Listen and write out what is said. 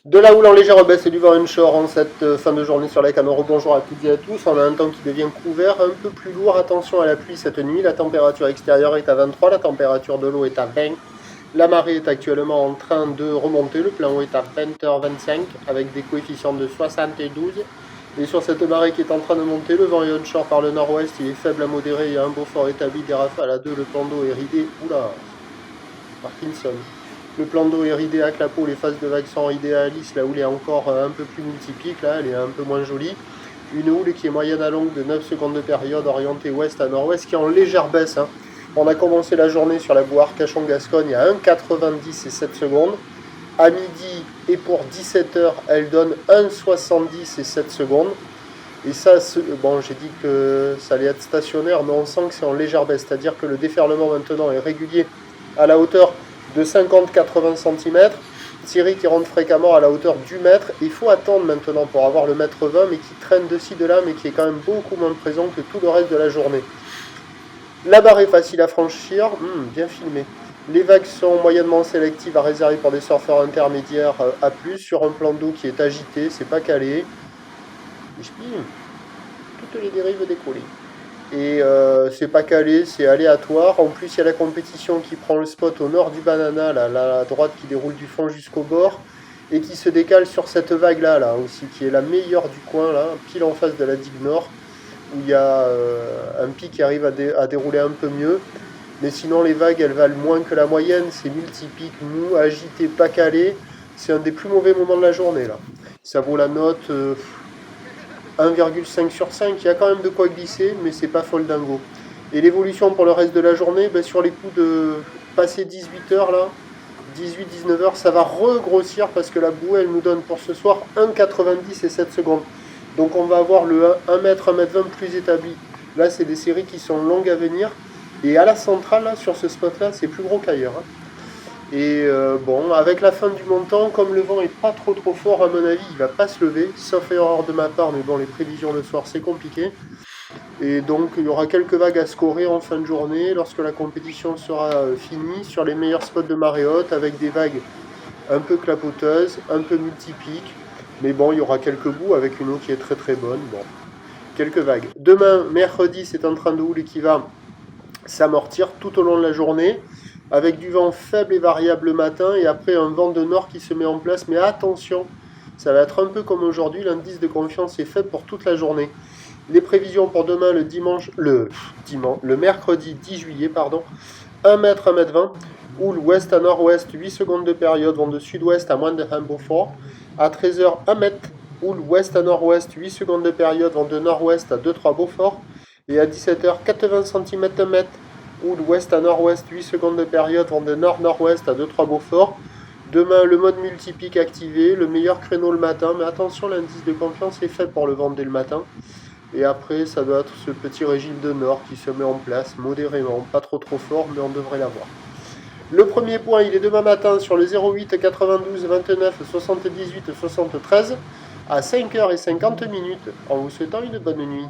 De la houle en légère baisse et du vent onshore en cette fin de journée sur les canaux. Bonjour à toutes et à tous. On a un temps qui devient couvert, un peu plus lourd. Attention à la pluie cette nuit. La température extérieure est à 23, la température de l'eau est à 20. La marée est actuellement en train de remonter. Le plan eau est à 20h25 avec des coefficients de 72. Et sur cette marée qui est en train de monter, le vent est onshore par le nord-ouest. Il est faible à modéré. Il y a un beau fort établi, des rafales à 2. Le plan d'eau est ridé. Oula, Parkinson. Le plan d'eau est ridé à clapot, les phases de vagues sont ridées à lisse, la houle est encore un peu plus multiplique, là elle est un peu moins jolie. Une houle qui est moyenne à longue de 9 secondes de période, orientée ouest à nord-ouest, qui est en légère baisse. On a commencé la journée sur la boue Arcachon-Gascogne à 1,90 et 7 secondes. À midi et pour 17h, elle donne 1,70 et 7 secondes. Et ça, bon, j'ai dit que ça allait être stationnaire, mais on sent que c'est en légère baisse, c'est-à-dire que le déferlement maintenant est régulier à la hauteur de 50-80 cm, Thierry qui rentre fréquemment à la hauteur du mètre. Il faut attendre maintenant pour avoir le mètre 20, mais qui traîne de ci, de là, mais qui est quand même beaucoup moins présent que tout le reste de la journée. La barre est facile à franchir, bien filmé. Les vagues sont moyennement sélectives à réserver pour des surfeurs intermédiaires à plus, sur un plan d'eau qui est agité, c'est pas calé. Et je pille, toutes les dérives décollées. Et c'est pas calé, c'est aléatoire. En plus, il y a la compétition qui prend le spot au nord du banana, là, la droite qui déroule du fond jusqu'au bord, et qui se décale sur cette vague-là, là aussi, qui est la meilleure du coin, là, pile en face de la digue nord, où il y a un pic qui arrive à dérouler un peu mieux. Mais sinon, les vagues, elles valent moins que la moyenne. C'est multipique, mou, agité, pas calé. C'est un des plus mauvais moments de la journée, là. Ça vaut la note 1,5 sur 5, il y a quand même de quoi glisser, mais c'est pas folle dingo. Et l'évolution pour le reste de la journée, sur les coups de passer 18h là, 18-19h, ça va regrossir parce que la bouée elle nous donne pour ce soir 1,90 et 7 secondes. Donc on va avoir le 1 mètre, 1 mètre 20 plus établi. Là c'est des séries qui sont longues à venir. Et à la centrale, là, sur ce spot là, c'est plus gros qu'ailleurs. Et bon, avec la fin du montant, comme le vent est pas trop fort, à mon avis, il va pas se lever, sauf erreur de ma part, mais bon, les prévisions le soir, c'est compliqué. Et donc, il y aura quelques vagues à scorer en fin de journée, lorsque la compétition sera finie, sur les meilleurs spots de marée haute, avec des vagues un peu clapoteuses, un peu multipiques. Mais bon, il y aura quelques bouts avec une eau qui est très très bonne. Bon, quelques vagues. Demain, mercredi, c'est un train de houle qui va s'amortir tout au long de la journée, avec du vent faible et variable le matin, et après un vent de nord qui se met en place. Mais attention, ça va être un peu comme aujourd'hui, l'indice de confiance est faible pour toute la journée. Les prévisions pour demain, le mercredi 10 juillet, 1 mètre, 1 mètre 20, houle ouest à nord-ouest, 8 secondes de période, vent de sud-ouest à moins de 1 Beaufort. À 13h, 1 mètre, houle ouest à nord-ouest, 8 secondes de période, vent de nord-ouest à 2-3 Beaufort. Et à 17h, 80 cm, 1 mètre, houle ouest à nord-ouest, 8 secondes de période, vent de nord-nord-ouest à 2-3 Beaufort. Demain, le mode multipique activé, le meilleur créneau le matin, mais attention, l'indice de confiance est faible pour le vent dès le matin. Et après, ça doit être ce petit régime de nord qui se met en place modérément, pas trop fort, mais on devrait l'avoir. Le premier point, il est demain matin sur le 08 92 29 78 73 à 5h50 en vous souhaitant une bonne nuit.